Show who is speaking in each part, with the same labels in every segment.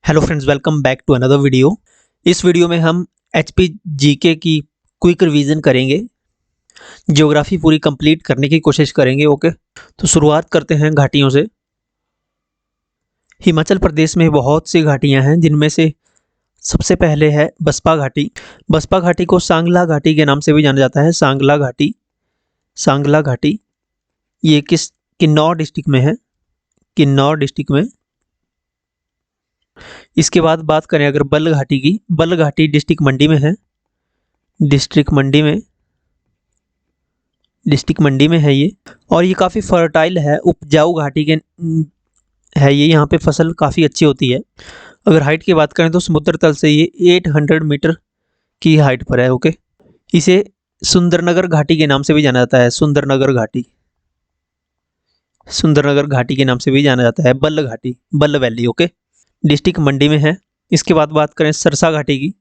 Speaker 1: Hello friends, welcome back to another video. इस वीडियो में हम एचपी जीके की क्विक रिवीजन करेंगे। ज्योग्राफी पूरी कंप्लीट करने की कोशिश करेंगे। ओके, तो शुरुआत करते हैं घाटियों से। हिमाचल प्रदेश में बहुत सी घाटियां हैं, जिनमें से सबसे पहले है बसपा घाटी। बसपा घाटी को सांगला घाटी के नाम से भी जाना जाता है। सांगला घाटी, सांगला घाटी ये किन्नौर डिस्ट्रिक्ट में है, किन्नौर डिस्ट्रिक्ट में। इसके बाद बात करें अगर बल्ह घाटी की, बल्ह घाटी डिस्ट्रिक्ट मंडी में है। डिस्ट्रिक्ट मंडी में, डिस्ट्रिक्ट मंडी में है ये। और ये काफ़ी फर्टाइल है, उपजाऊ घाटी के है ये। यहाँ पे फसल काफ़ी अच्छी होती है। अगर हाइट की बात करें तो समुद्र तल से ये 800 मीटर की हाइट पर है। ओके, इसे सुंदरनगर घाटी के नाम से भी जाना जाता है। सुंदरनगर घाटी, सुंदरनगर घाटी के नाम से भी जाना जाता है। बल्ह घाटी, बल्ह वैली। ओके, डिस्ट्रिक्ट मंडी में है। इसके बाद बात करें सरसा घाटी की,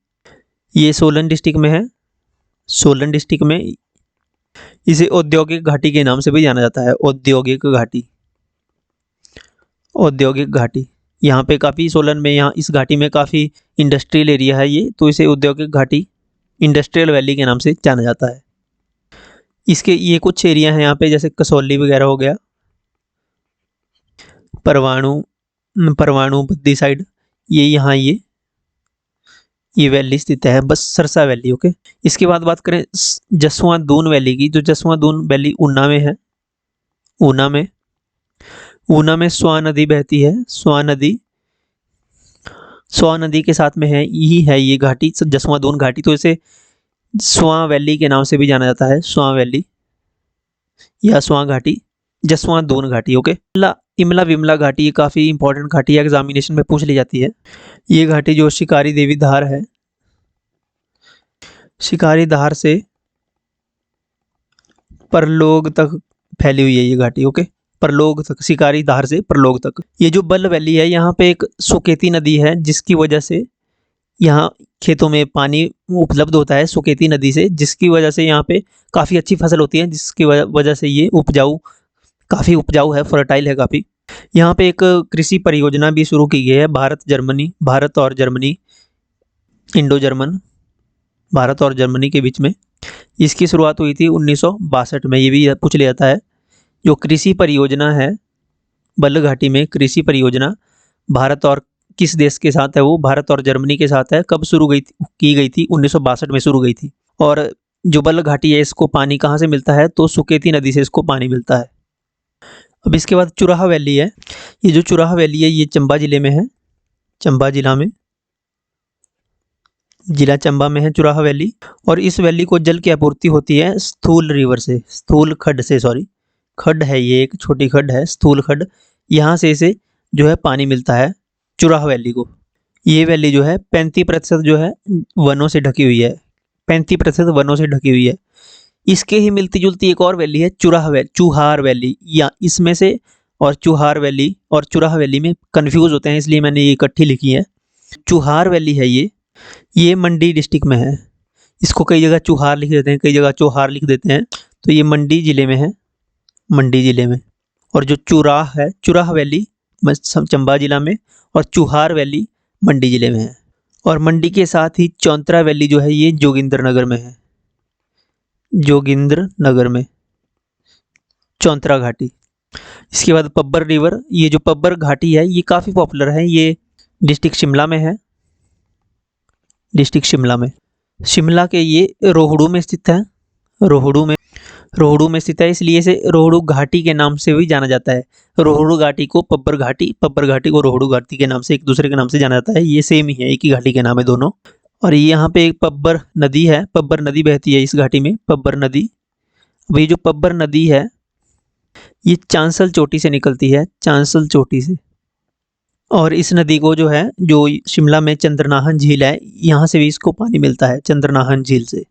Speaker 1: ये सोलन डिस्ट्रिक्ट में है। सोलन डिस्ट्रिक्ट में इसे औद्योगिक घाटी के नाम से भी जाना जाता है। औद्योगिक घाटी, औद्योगिक घाटी। यहाँ पे काफ़ी सोलन में, यहाँ इस घाटी में काफ़ी इंडस्ट्रियल एरिया है ये, तो इसे औद्योगिक घाटी, इंडस्ट्रियल वैली के नाम से जाना जाता है। इसके ये कुछ एरिया हैं यहाँ पे, जैसे कसौली वगैरह हो गया, परवाणु, परवाणु बद्दी साइड, ये यहाँ ये वैली स्थित है, बस सरसा वैली। ओके, इसके बाद बात करें जसवां दून वैली की, जो जसवां दून वैली ऊना में है। ऊना में, ऊना में स्वां नदी बहती है। स्वां नदी, स्वां नदी के साथ में है यही है ये घाटी, जसवां दून घाटी। तो इसे स्वां वैली के नाम से भी जाना जाता है। स्वां वैली या स्वां घाटी, जसवां दून घाटी। ओके, इमला विमला घाटी, ये काफ़ी इंपॉर्टेंट घाटी है, एग्जामिनेशन में पूछ ली जाती है। ये घाटी जो शिकारी देवी धार है, शिकारी धार से परलोग तक फैली हुई है ये घाटी। ओके, परलोग तक, शिकारी धार से परलोग तक। ये जो बल्ह वैली है, यहाँ पे एक सुकेती नदी है, जिसकी वजह से यहाँ खेतों में पानी उपलब्ध होता है सुकेती नदी से, जिसकी वजह से यहाँ पे काफ़ी अच्छी फसल होती है, जिसकी वजह से ये उपजाऊ, काफ़ी उपजाऊ है, फर्टाइल है काफ़ी। यहाँ पे एक कृषि परियोजना भी शुरू की गई है, भारत और जर्मनी, इंडो जर्मन, भारत और जर्मनी के बीच में। इसकी शुरुआत हुई थी 1962 में। ये भी पूछ लिया जाता है, जो कृषि परियोजना है बल्ह घाटी में, कृषि परियोजना भारत और किस देश के साथ है, वो भारत और जर्मनी के साथ है। कब शुरू की गई थी? 1962 में शुरू गई थी। और जो बल्ह घाटी है, इसको पानी कहाँ से मिलता है? तो सुकेती नदी से इसको पानी मिलता है। अब इसके बाद चुराह वैली है। ये जो चुराह वैली है, ये चंबा जिले में है। चंबा जिला में, जिला चंबा में है चुराह वैली। और इस वैली को जल की आपूर्ति होती है स्थूल रिवर से, स्थूल खड्ड से, सॉरी खड्ड है ये, एक छोटी खड्ड है, स्थूल खड्ड। यहाँ से इसे जो है पानी मिलता है चुराह वैली को। ये वैली जो है 35% जो है वनों से ढकी हुई है, 35% वनों से ढकी हुई है। इसके ही मिलती जुलती एक और वैली है चुहार वैली, या इसमें से, और चुहार वैली और चुराह वैली में कंफ्यूज होते हैं, इसलिए मैंने ये इकट्ठी लिखी है। चुहार वैली है ये मंडी डिस्ट्रिक्ट में है। इसको कई जगह चुहार लिख देते हैं, कई जगह चौहार लिख देते हैं। तो ये मंडी जिले में है, मंडी जिले में। और जो चुराह है, चुराह वैली चंबा जिला में, और चुहार वैली मंडी जिले में है। और मंडी के साथ ही चौंतरा वैली जो है, ये जोगिंद्र नगर में है। जोगिंद्र नगर में चौंतरा घाटी। इसके बाद पब्बर रिवर, ये जो पब्बर घाटी है, ये काफ़ी पॉपुलर है। ये डिस्ट्रिक्ट शिमला में है, डिस्ट्रिक्ट शिमला में। शिमला के ये रोहड़ू में स्थित है, रोहड़ू में स्थित है, इसलिए इसे रोहड़ू घाटी के नाम से भी जाना जाता है। रोहड़ू घाटी को पब्बर घाटी, पब्बर घाटी को रोहड़ू घाटी के नाम से, एक दूसरे के नाम से जाना जाता है। ये सेम ही है, एक ही घाटी के नाम है दोनों। और यहाँ पे एक पब्बर नदी है, पब्बर नदी बहती है इस घाटी में, पब्बर नदी। अब ये जो पब्बर नदी है, ये चांसल चोटी से निकलती है, चांसल चोटी से। और इस नदी को जो है, जो शिमला में चंद्रनाहन झील है, यहाँ से भी इसको पानी मिलता है, चंद्रनाहन झील से।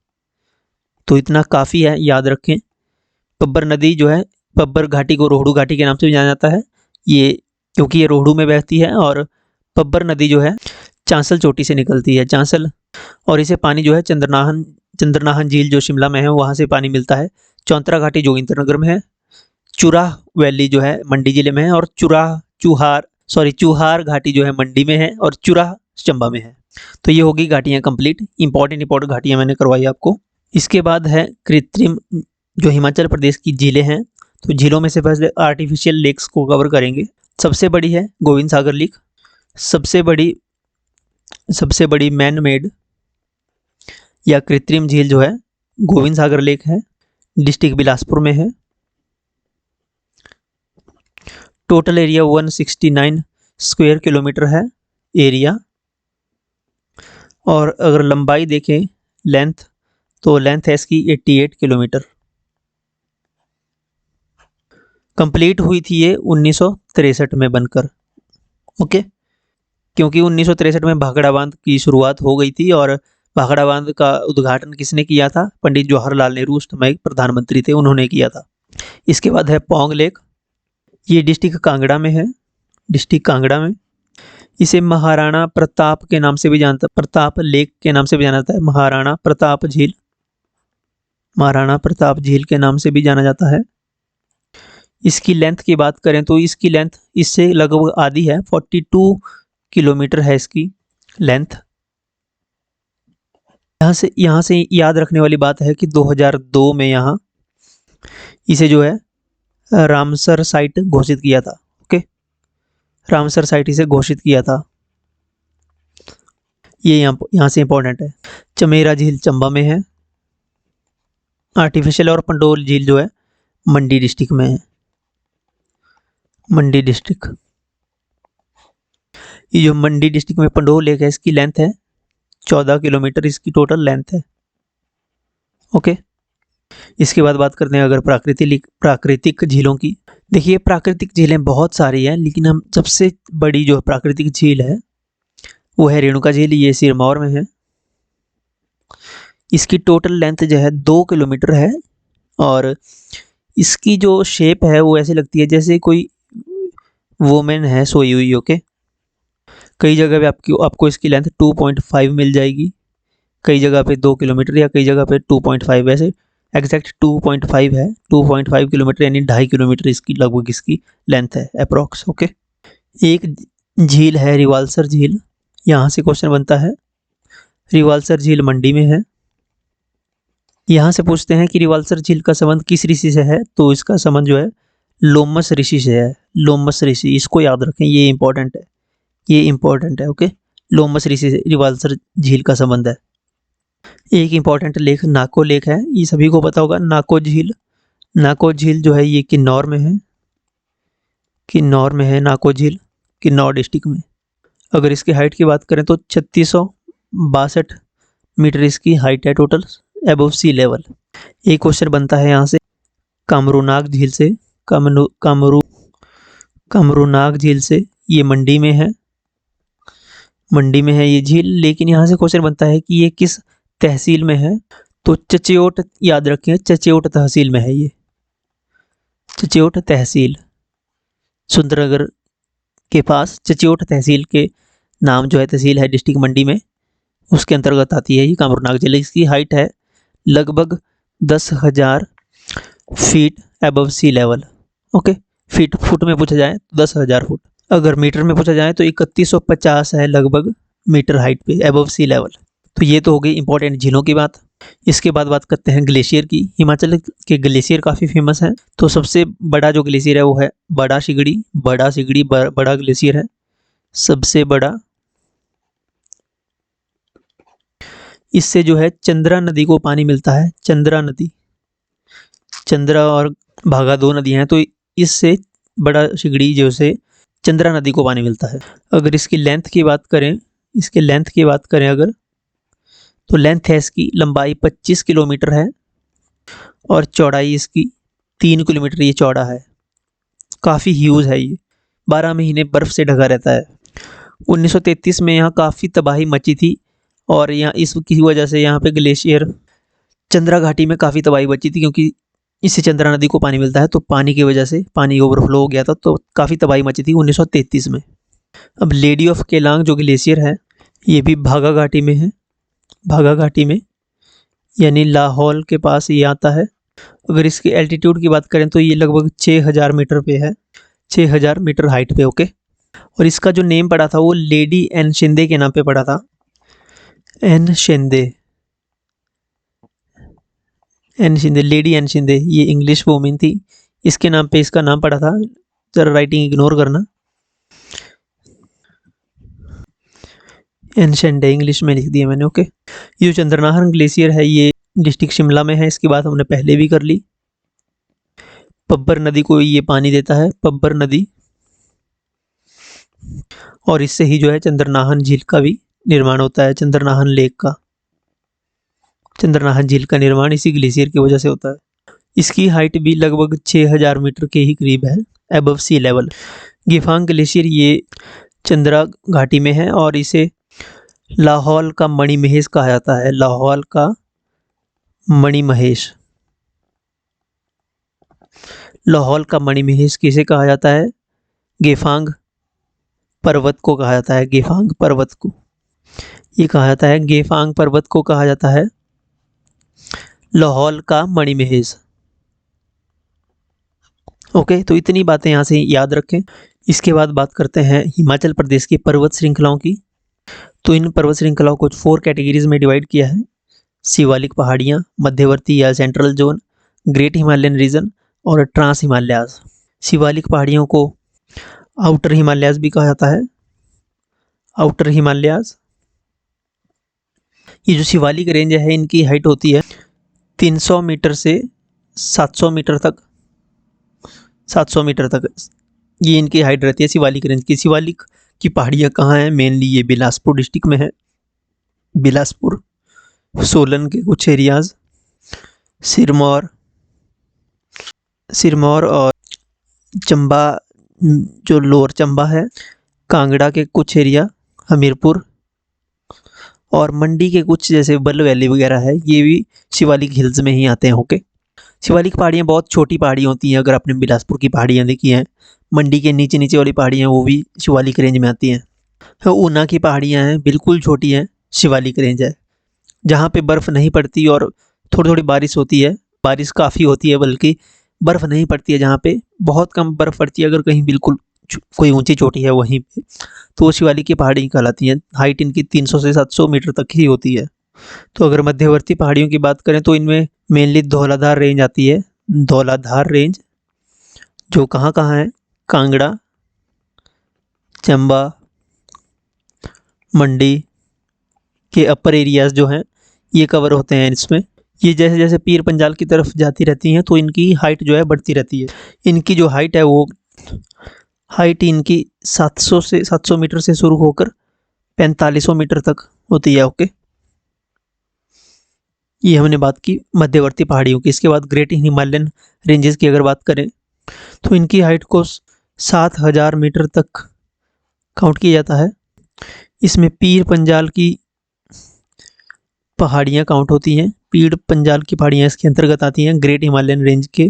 Speaker 1: तो इतना काफ़ी है, याद रखें। पब्बर नदी जो है, पब्बर घाटी को रोहड़ू घाटी के नाम से भी जाना जाता है, ये क्योंकि ये रोहड़ू में बहती है। और पब्बर नदी जो है चांसल चोटी से निकलती है, चांसल। और इसे पानी जो है चंद्रनाहन झील जो शिमला में है, वहाँ से पानी मिलता है। चौंतरा घाटी जोगिंद्रनगर में है। चुराह वैली जो है मंडी जिले में है। और सॉरी चूहार घाटी जो है मंडी में है और चुराह चंबा में है। तो ये होगी घाटियाँ कंप्लीट। इंपॉर्टेंट घाटियाँ मैंने करवाई आपको। इसके बाद है कृत्रिम, जो हिमाचल प्रदेश की झीलें हैं। तो झीलों में से पहले आर्टिफिशियल लेक्स को कवर करेंगे। सबसे बड़ी है गोविंद सागर लेक। सबसे बड़ी मैन मेड या कृत्रिम झील जो है गोविंद सागर लेक है, डिस्ट्रिक्ट बिलासपुर में है। टोटल एरिया 169 स्क्वायर किलोमीटर है एरिया। और अगर लंबाई देखें, लेंथ, तो लेंथ है इसकी 88 किलोमीटर। कंप्लीट हुई थी ये 1963 में बनकर। ओके, क्योंकि 1963 में भाखड़ा बांध की शुरुआत हो गई थी और भाखड़ा बांध का उद्घाटन किसने किया था? पंडित जवाहरलाल नेहरू उस समय प्रधानमंत्री थे, उन्होंने किया था। इसके बाद है पौंग लेक। ये डिस्ट्रिक्ट कांगड़ा में है, डिस्ट्रिक्ट कांगड़ा में। इसे महाराणा प्रताप के नाम से भी जानता, प्रताप लेक के नाम से भी जाना जाता है। महाराणा प्रताप झील, महाराणा प्रताप झील के नाम से भी जाना जाता है। इसकी लेंथ की बात करें तो इसकी लेंथ इससे लगभग आधी है, 42 किलोमीटर है इसकी लेंथ। यहाँ से याद रखने वाली बात है कि 2002 में यहाँ इसे जो है रामसर साइट घोषित किया था। ओके, रामसर साइट इसे घोषित किया था। ये यहाँ से इंपॉर्टेंट है। चमेरा झील चंबा में है। आर्टिफिशियल और पंडोल झील जो है मंडी डिस्ट्रिक्ट में है, मंडी डिस्ट्रिक्ट। ये जो मंडी डिस्ट्रिक्ट में पंडोल लेक है, इसकी लेंथ है 14 किलोमीटर, इसकी टोटल लेंथ है। ओके, इसके बाद बात करते हैं अगर प्राकृतिक झीलों की। देखिए प्राकृतिक झीलें बहुत सारी हैं, लेकिन हम सबसे बड़ी जो प्राकृतिक झील है वो है रेणुका झील। ये सिरमौर में है। इसकी टोटल लेंथ जो है 2 किलोमीटर है और इसकी जो शेप है वो ऐसी लगती है जैसे कोई वुमेन है सोई हुई। ओके, कई जगह पे आपको इसकी लेंथ 2.5 मिल जाएगी, कई जगह पे 2 किलोमीटर या कई जगह पे 2.5। वैसे एग्जैक्ट 2.5 है, 2.5 किलोमीटर यानी 2.5 किलोमीटर इसकी लगभग इसकी लेंथ है अप्रॉक्स। ओके, एक झील है रिवाल्सर झील। यहाँ से क्वेश्चन बनता है। रिवाल्सर झील मंडी में है। यहाँ से पूछते हैं कि रिवाल्सर झील का संबंध किस ऋषि से है? तो इसका संबंध जो है लोमस ऋषि से है। लोमस ऋषि, इसको याद रखें, ये इंपॉर्टेंट है, ये इंपॉर्टेंट है। ओके, लोमस ऋषि से रिवाल्सर झील का संबंध है। एक इंपॉर्टेंट लेक नाको लेक है, ये सभी को पता होगा। नाको झील, नाको झील जो है ये किन्नौर में है, किन्नौर में है नाको झील, किन्नौर डिस्ट्रिक्ट में। अगर इसकी हाइट की बात करें तो 3662 मीटर इसकी हाइट है टोटल एबव सी लेवल। एक क्वेश्चन बनता है यहाँ से कामरूनाग झील से। कामरूनाग झील से, ये मंडी में है, मंडी में है ये झील। लेकिन यहाँ से क्वेश्चन बनता है कि ये किस तहसील में है? तो चच्योट, याद रखें चच्योट तहसील में है ये, चच्योट तहसील, सुंदरनगर के पास चच्योट तहसील के नाम जो है तहसील है डिस्ट्रिक्ट मंडी में, उसके अंतर्गत आती है ये कामरूनाग झील। इसकी हाइट है लगभग 10,000 फीट एबव सी लेवल। ओके, फुट में पूछा जाए तो 10,000 फुट, अगर मीटर में पूछा जाए तो 3150 है लगभग मीटर हाइट पे एबव सी लेवल। तो ये तो हो गई इंपॉर्टेंट झीलों की बात। इसके बाद बात करते हैं ग्लेशियर की। हिमाचल के ग्लेशियर काफ़ी फेमस हैं। तो सबसे बड़ा जो ग्लेशियर है वो है बड़ा सिगड़ी। बड़ा ग्लेशियर है, सबसे बड़ा। इससे जो है चंद्रा नदी को पानी मिलता है। चंद्रा नदी, चंद्रा और भागा 2 नदियाँ हैं, तो इससे बड़ा सिगड़ी जो से चंद्रा नदी को पानी मिलता है। अगर इसकी लेंथ की बात करें, इसके लेंथ की बात करें अगर, तो लेंथ है इसकी, लंबाई 25 किलोमीटर है और चौड़ाई इसकी 3 किलोमीटर ये चौड़ा है। काफ़ी ह्यूज है ये, 12 महीने बर्फ़ से ढका रहता है। 1933 में यहाँ काफ़ी तबाही मची थी और यहाँ इसकी वजह से यहाँ पे ग्लेशियर चंद्रा घाटी में काफ़ी तबाही मची थी, क्योंकि इससे चंद्रा नदी को पानी मिलता है, तो पानी की वजह से पानी ओवरफ्लो हो गया था, तो काफ़ी तबाही मची थी 1933 में। अब लेडी ऑफ केलांग जो ग्लेशियर है ये भी भागा घाटी में है, भागा घाटी में यानी लाहौल के पास ये आता है। अगर इसकी एल्टीट्यूड की बात करें तो ये लगभग 6000 मीटर पे है, 6000 मीटर हाइट पे। ओके, और इसका जो नेम पड़ा था वो लेडी एन शिंदे के नाम पे पड़ा था। N Shinde, N Shinde, lady N Shinde, ये इंग्लिश वोमेन थी, इसके नाम पे इसका नाम पड़ा था। जरा राइटिंग इग्नोर करना। एन शिंदे इंग्लिश में लिख दिया मैंने, ओके। ये जो चंद्रनाहर ग्लेशियर है ये डिस्ट्रिक्ट शिमला में है, इसकी बात हमने पहले भी कर ली। पब्बर नदी को ये पानी देता है, पब्बर नदी, और इससे ही जो है चंद्रनाहन झील का भी निर्माण होता है। चंद्रनाहन लेक का, चंद्रनाहन झील का निर्माण इसी ग्लेशियर की वजह से होता है। इसकी हाइट भी लगभग 6000 मीटर के ही करीब है, above sea level. Gephang glacier ये चंद्रा घाटी में है और इसे लाहौल का मणिमहेश कहा जाता है। लाहौल का मणिमहेश, लाहौल का मणिमहेश किसे कहा जाता है? गेफांग पर्वत को कहा जाता है। गेफांग पर्वत को ये कहा जाता है, गेफांग पर्वत को कहा जाता है लाहौल का मणिमहेश। ओके, तो इतनी बातें यहाँ से याद रखें। इसके बाद बात करते हैं हिमाचल प्रदेश की पर्वत श्रृंखलाओं की। तो इन पर्वत श्रृंखलाओं को 4 कैटेगरीज में डिवाइड किया है। शिवालिक पहाड़ियाँ, मध्यवर्ती या central zone, great Himalayan region और ट्रांस हिमालयाज। शिवालिक पहाड़ियों को आउटर हिमालयाज भी कहा जाता है, आउटर हिमालयाज। ये जो शिवालिक रेंज है इनकी हाइट होती है 300 मीटर से 700 मीटर तक, 700 मीटर तक ये इनकी हाइट रहती है शिवालिक रेंज की। शिवालिक की पहाड़ियाँ कहाँ हैं? मेनली ये बिलासपुर डिस्ट्रिक्ट में है, बिलासपुर, सोलन के कुछ एरियाज, सिरमौर, सिरमौर और चंबा, जो लोअर चंबा है, कांगड़ा के कुछ एरिया, हमीरपुर और मंडी के कुछ जैसे बल वैली वगैरह है, ये भी शिवालिक हिल्स में ही आते हैं। ओके, शिवालिक पहाड़ियाँ बहुत छोटी पहाड़ियाँ होती हैं। अगर आपने बिलासपुर की पहाड़ियाँ देखी हैं, मंडी के नीचे नीचे वाली पहाड़ियाँ वो भी शिवालिक रेंज में आती हैं। ऊना की पहाड़ियाँ हैं, बिल्कुल छोटी हैं, शिवालिक रेंज है, जहाँ पे बर्फ़ नहीं पड़ती और थोड़ी थोड़ी बारिश होती है। बारिश काफ़ी होती है, बल्कि बर्फ़ नहीं पड़ती है। जहाँ पे बहुत कम बर्फ़ पड़ती है, अगर कहीं बिल्कुल कोई ऊंची चोटी है वहीं पे, तो वो शिवालिक की पहाड़ी कहलाती हैं। हाइट इनकी 300 से 700 मीटर तक ही होती है। तो अगर मध्यवर्ती पहाड़ियों की बात करें तो इनमें मेनली धौलाधार रेंज आती है। धौलाधार रेंज जो कहाँ कहाँ है? कांगड़ा, चंबा, मंडी के अपर एरियाज़ जो हैं ये कवर होते हैं इसमें। ये जैसे जैसे पीर पंजाल की तरफ जाती रहती हैं तो इनकी हाइट जो है बढ़ती रहती है। इनकी जो हाइट है वो हाइट इनकी 700 मीटर से शुरू होकर 4500 मीटर तक होती है। ओके, ये हमने बात की मध्यवर्ती पहाड़ियों की। इसके बाद ग्रेट हिमालयन रेंजेस की अगर बात करें तो इनकी हाइट को 7000 मीटर तक काउंट किया जाता है। इसमें पीर पंजाल की पहाड़ियाँ काउंट होती हैं। पीर पंजाल की पहाड़ियाँ इसके अंतर्गत आती हैं ग्रेट हिमालयन रेंज के।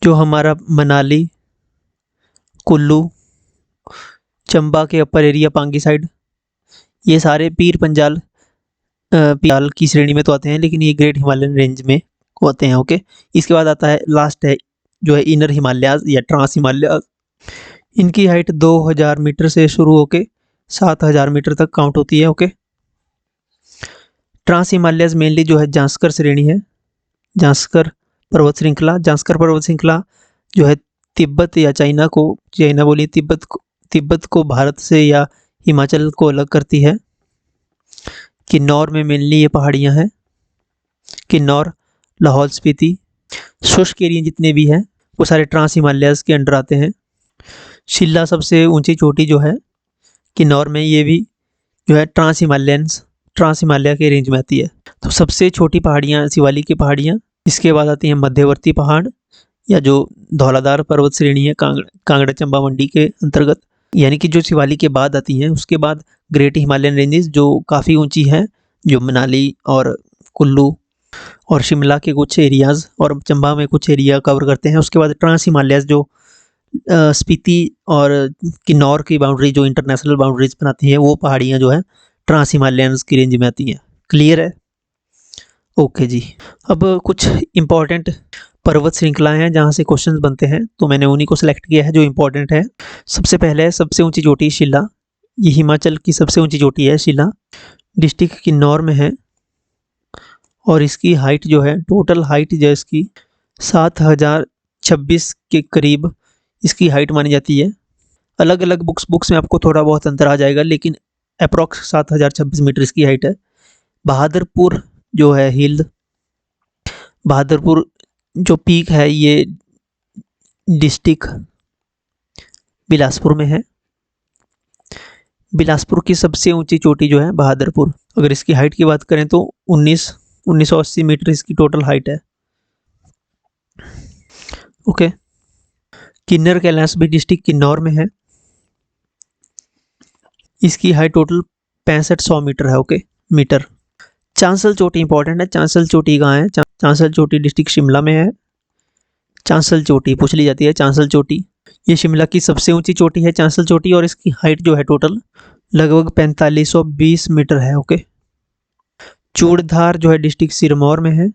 Speaker 1: जो हमारा मनाली, कुल्लू, चंबा के अपर एरिया, पांगी साइड, ये सारे पीर पंजाल की श्रेणी में तो आते हैं, लेकिन ये ग्रेट हिमालयन रेंज में होते हैं। ओके, इसके बाद आता है लास्ट है जो है इनर हिमालयाज या ट्रांस हिमालयाज। इनकी हाइट 2000 मीटर से शुरू होकर 7000 मीटर तक काउंट होती है। ओके, ट्रांस हिमालयाज मेनली जो है जांस्कर श्रेणी है, जांस्कर पर्वत श्रृंखला। जांस्कर पर्वत श्रृंखला जो है तिब्बत या चाइना बोली तिब्बत को भारत से या हिमाचल को अलग करती है। किन्नौर में मेनली ये पहाड़ियाँ हैं, किन्नौर, लाहौल स्पीति, शुष्क एरिया जितने भी हैं वो सारे ट्रांस हिमालयाज के अंडर आते हैं। शिल्ला सबसे ऊंची चोटी जो है किन्नौर में, ये भी जो है ट्रांस हिमालय के रेंज में आती है। तो सबसे छोटी पहाड़ियाँ शिवालिक की पहाड़ियाँ। इसके बाद आती हैं मध्यवर्ती पहाड़ या जो धौलाधार पर्वत श्रेणी है कांगड़ा, चंबा, मंडी के अंतर्गत, यानी कि जो शिवालिक के बाद आती हैं। उसके बाद ग्रेट हिमालयन रेंजेस जो काफ़ी ऊंची हैं, जो मनाली और कुल्लू और शिमला के कुछ एरियाज़ और चंबा में कुछ एरिया कवर करते हैं। उसके बाद ट्रांस हिमालयाज जो स्पीति और किन्नौर की बाउंड्री जो इंटरनेशनल बाउंड्रीज बनाती हैं, वो पहाड़ियाँ जो है ट्रांस हिमालयंस की रेंज में आती हैं। क्लियर है? ओके जी। अब कुछ इम्पॉर्टेंट पर्वत श्रृंखलाएं हैं जहाँ से क्वेश्चंस बनते हैं, तो मैंने उन्हीं को सिलेक्ट किया है जो इम्पोर्टेंट है। सबसे पहले है सबसे ऊंची चोटी शिला। ये हिमाचल की सबसे ऊंची चोटी है शिला, डिस्ट्रिक्ट किन्नौर में है। और इसकी हाइट जो है, टोटल हाइट जो है इसकी 7026 के करीब इसकी हाइट मानी जाती है। अलग अलग बुक्स में आपको थोड़ा बहुत अंतर आ जाएगा, लेकिन अप्रॉक्स 7026 मीटर इसकी हाइट है। बहादुरपुर जो है हिल, बहादुरपुर जो पीक है ये डिस्ट्रिक्ट बिलासपुर में है। बिलासपुर की सबसे ऊंची चोटी जो है बहादुरपुर। अगर इसकी हाइट की बात करें तो 1980 मीटर इसकी टोटल हाइट है। ओके, किन्नर कैलाश भी डिस्ट्रिक्ट किन्नौर में है। इसकी हाइट टोटल 6500 मीटर है। Okay metre. चांसल चोटी इंपॉर्टेंट है। चांसल चोटी कहाँ है? चांसल चोटी डिस्ट्रिक्ट शिमला में है। चांसल चोटी पूछ ली जाती है। चांसल चोटी ये शिमला की सबसे ऊंची चोटी है, चांसल चोटी, और इसकी हाइट जो है टोटल लगभग 4520 मीटर है। ओके। चूड़धार जो है डिस्ट्रिक्ट सिरमौर में है।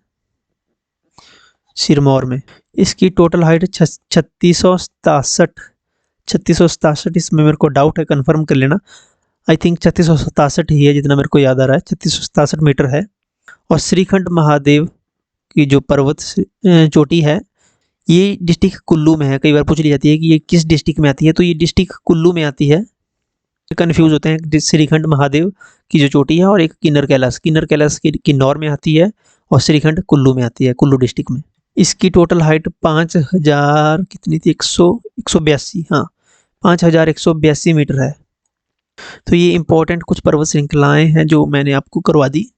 Speaker 1: सिरमौर में इसकी टोटल हाइट 3667। इसमें मेरे को डाउट है, कंफर्म कर लेना। आई थिंक 3667 ही है जितना मेरे को याद आ रहा है। 3667 मीटर है। और श्रीखंड महादेव की जो पर्वत चोटी है ये डिस्ट्रिक्ट कुल्लू में है। कई बार पूछ ली जाती है कि ये किस डिस्ट्रिक्ट में आती है, तो ये डिस्ट्रिक्ट कुल्लू में आती है। कंफ्यूज होते हैं। श्रीखंड महादेव की जो चोटी है और एक किन्नर कैलाश की किन्नौर में आती है और श्रीखंड कुल्लू में आती है, कुल्लू डिस्ट्रिक्ट में। इसकी टोटल हाइट 5000 कितनी थी? 182। हाँ, 5182 मीटर है। तो ये इंपॉर्टेंट कुछ पर्वत श्रृंखलाएं हैं जो मैंने आपको करवा दी।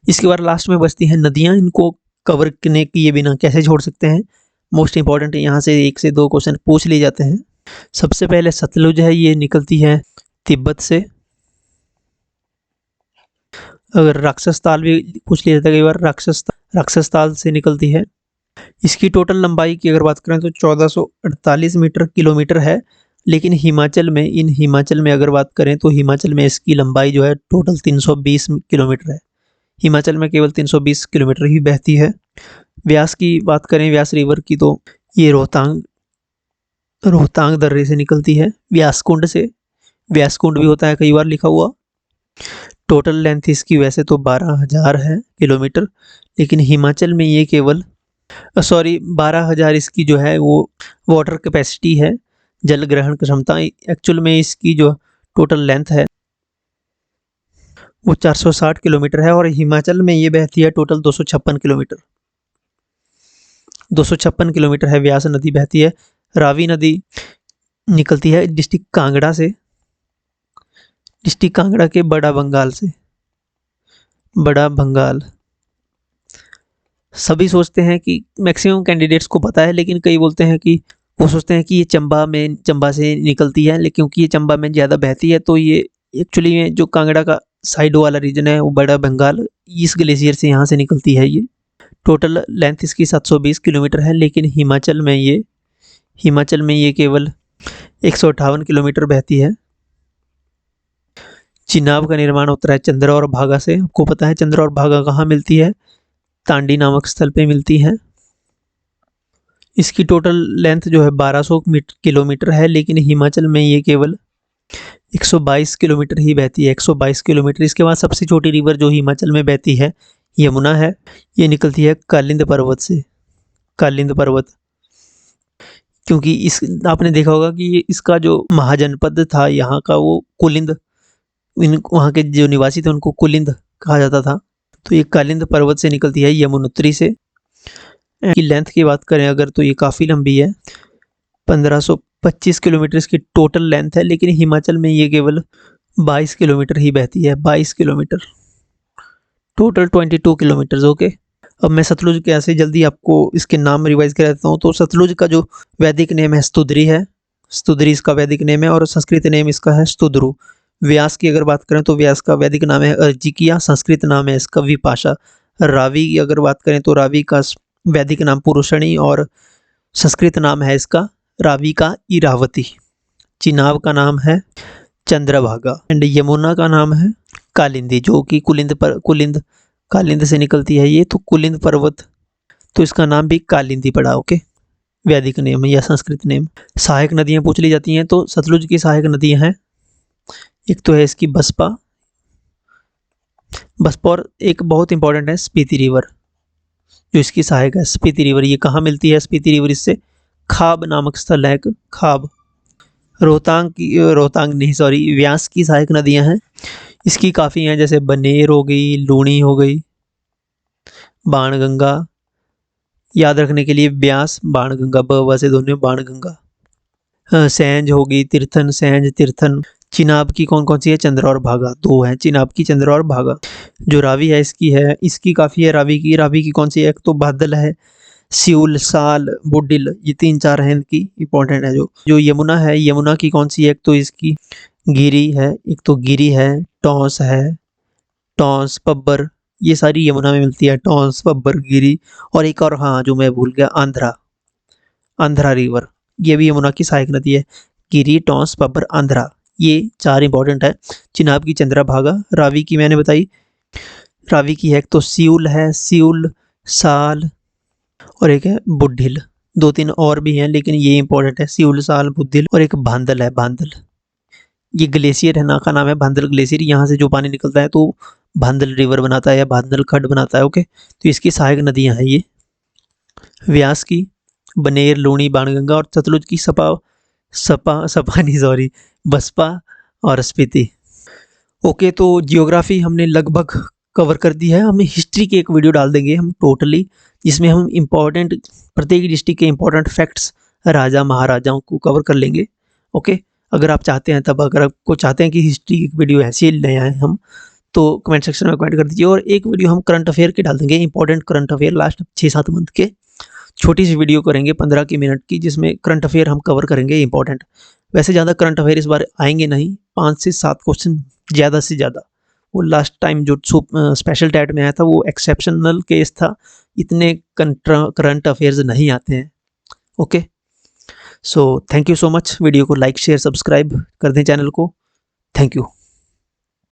Speaker 1: इसके बाद लास्ट में बचती हैं नदियाँ। इनको कवर करने किए बिना कैसे छोड़ सकते हैं? मोस्ट इंपॉर्टेंट है, यहाँ से 1 से 2 क्वेश्चन पूछ लिए जाते हैं। सबसे पहले सतलुज है, ये निकलती है तिब्बत से। अगर राक्षस ताल भी पूछ लिया जाता है कई बार, राक्षस ताल से निकलती है। इसकी टोटल लंबाई की अगर बात करें तो 1448 किलोमीटर है। लेकिन हिमाचल में अगर बात करें तो हिमाचल में इसकी लंबाई जो है टोटल 320 किलोमीटर है। हिमाचल में केवल 320 किलोमीटर ही बहती है। व्यास की बात करें, व्यास रिवर की, तो ये रोहतांग दर्रे से निकलती है, व्यासकुंड से। व्यासकुंड भी होता है कई बार लिखा हुआ। टोटल लेंथ इसकी वैसे तो 12,000 है किलोमीटर, लेकिन हिमाचल में ये केवल 12,000 इसकी जो है वो वाटर कैपेसिटी है, जल ग्रहण क्षमता। एक्चुअल में इसकी जो टोटल लेंथ है वो 460 किलोमीटर है। और हिमाचल में ये बहती है टोटल 256 किलोमीटर। 256 किलोमीटर है। व्यास नदी बहती है। रावी नदी निकलती है डिस्ट्रिक्ट कांगड़ा से, डिस्ट्रिक्ट कांगड़ा के बड़ा बंगाल से। बड़ा बंगाल सभी सोचते हैं कि मैक्सिमम कैंडिडेट्स को पता है, लेकिन कई बोलते हैं कि वो सोचते हैं कि ये चंबा से निकलती है, लेकिन क्योंकि ये चंबा में ज़्यादा बहती है तो ये एक्चुअली में जो कांगड़ा का साइड वाला रीजन है वो बड़ा बंगाल, इस ग्लेशियर से यहाँ से निकलती है ये। टोटल लेंथ इसकी 720 किलोमीटर है, लेकिन हिमाचल में ये केवल 158 किलोमीटर बहती है। चिनाब का निर्माण होता है चंद्र और भागा से। आपको पता है चंद्र और भागा कहाँ मिलती है? तांडी नामक स्थल पे मिलती है। इसकी टोटल लेंथ जो है 1200 किलोमीटर है, लेकिन हिमाचल में ये केवल 122 किलोमीटर ही बहती है। 122 किलोमीटर। इसके बाद सबसे छोटी रिवर जो हिमाचल में बहती है यमुना है। ये निकलती है कालिंद पर्वत से। कालिंद पर्वत, क्योंकि आपने देखा होगा कि इसका जो महाजनपद था यहाँ का वो कुलिंद, वहाँ के जो निवासी थे उनको कुलिंद कहा जाता था। तो ये कालिंद पर्वत से निकलती है, यमुनोत्री से। की लेंथ की बात करें अगर तो ये काफ़ी लंबी है। 1525 किलोमीटर इसकी टोटल लेंथ है, लेकिन हिमाचल में ये केवल 22 किलोमीटर ही बहती है। 22 किलोमीटर, टोटल 22 किलोमीटर। ओके। अब मैं सतलुज के ऐसे जल्दी आपको इसके नाम रिवाइज कर देता हूँ। तो सतलुज का जो वैदिक नेम है स्तुद्री है। स्तुद्री इसका वैदिक नेम है और संस्कृत नेम इसका है स्तुद्रु। व्यास की अगर बात करें तो व्यास का वैदिक नाम है अर्जिकिया, संस्कृत नाम है इसका विपाशा। रावी की अगर बात करें तो रावी का वैदिक नाम पुरुषणी और संस्कृत नाम है इसका रावी का इरावती। चिनाब का नाम है चंद्रभागा एंड यमुना का नाम है कालिंदी, जो कि कालिंद से निकलती है ये। तो कुलिंद पर्वत तो इसका नाम भी कालिंदी पड़ा। ओके, वैदिक नेम या संस्कृत नेम। सहायक नदियाँ पूछ ली जाती हैं तो सतलुज की सहायक नदियाँ हैं, एक तो है इसकी बसपा, और एक बहुत इंपॉर्टेंट है स्पीति रिवर, जो इसकी सहायक है। स्पीति रिवर ये कहाँ मिलती है? स्पीति रिवर इससे खाब नामक स्थल है, खाब। रोहतांग नहीं सॉरी, व्यास की सहायक नदियां हैं, इसकी काफ़ी हैं, जैसे बनेर हो गई, लूणी हो गई, बाणगंगा। याद रखने के लिए ब्यास बाणगंगा, ब से दोनों बाणगंगा। सैंज होगी, तीर्थन, सैंज तीर्थन। चिनाब की कौन कौन सी है? चंद्र और भागा, दो हैं चिनाब की, चंद्र और भागा। जो रावी है इसकी काफ़ी है रावी की। रावी की कौन सी है? एक तो बादल है, सिउल, साल, बुडिल, ये 3-4 हैं इनकी इंपॉर्टेंट है। जो यमुना है, यमुना की कौन सी है? एक तो इसकी गिरी है, एक तो गिरी है, टॉस है, टॉस, पब्बर, ये सारी यमुना में मिलती है, टॉस, पब्बर, गिरी। और एक और, हाँ जो मैं भूल गया, आंध्रा, आंध्रा रिवर, ये भी यमुना की सहायक नदी है। गिरी, टॉस, पब्बर, आंध्रा, ये 4 इंपॉर्टेंट है। चिनाब की चंद्रभागा। रावी की मैंने बताई, रावी की है एक तो सिउल है, सिउल, साल, और एक है बुड्ढिल। 2-3 और भी हैं लेकिन ये इंपॉर्टेंट है, सिउल, साल, बुड्ढिल, और एक भांदल है, भांदल। ये ग्लेशियर है ना, का नाम है भांदल ग्लेशियर, यहाँ से जो पानी निकलता है तो भांदल रिवर बनाता है या भांदल खड्ड बनाता है। ओके, तो इसकी सहायक नदियाँ हैं ये। व्यास की बनेर, लूणी, बाणगंगा, और सतलुज की सपा नहीं सॉरी, बसपा और स्पीति। ओके, तो जियोग्राफी हमने लगभग कवर कर दी है। हम हिस्ट्री की एक वीडियो डाल देंगे हम टोटली, जिसमें हम इम्पोर्टेंट प्रत्येक डिस्ट्रिक्ट के इम्पोर्टेंट फैक्ट्स, राजा महाराजाओं को कवर कर लेंगे। ओके, अगर आप चाहते हैं तब, अगर आपको चाहते हैं कि हिस्ट्री की वीडियो ऐसी ही ले आएँ हम, तो कमेंट सेक्शन में कमेंट कर दीजिए। और एक वीडियो हम करंट अफेयर की डाल देंगे, important current affair last 6-7 month के। छोटी सी वीडियो करेंगे 15 की मिनट की, जिसमें करंट अफेयर हम कवर करेंगे इंपॉर्टेंट। वैसे ज़्यादा करंट अफेयर इस बार आएंगे नहीं, 5 से 7 क्वेश्चन ज़्यादा से ज़्यादा। वो लास्ट टाइम जो स्पेशल टैट में आया था वो एक्सेप्शनल केस था, इतने करंट अफेयर्स नहीं आते हैं। Okay, so thank you so much. Video को लाइक, शेयर, सब्सक्राइब कर दें चैनल को। Thank you.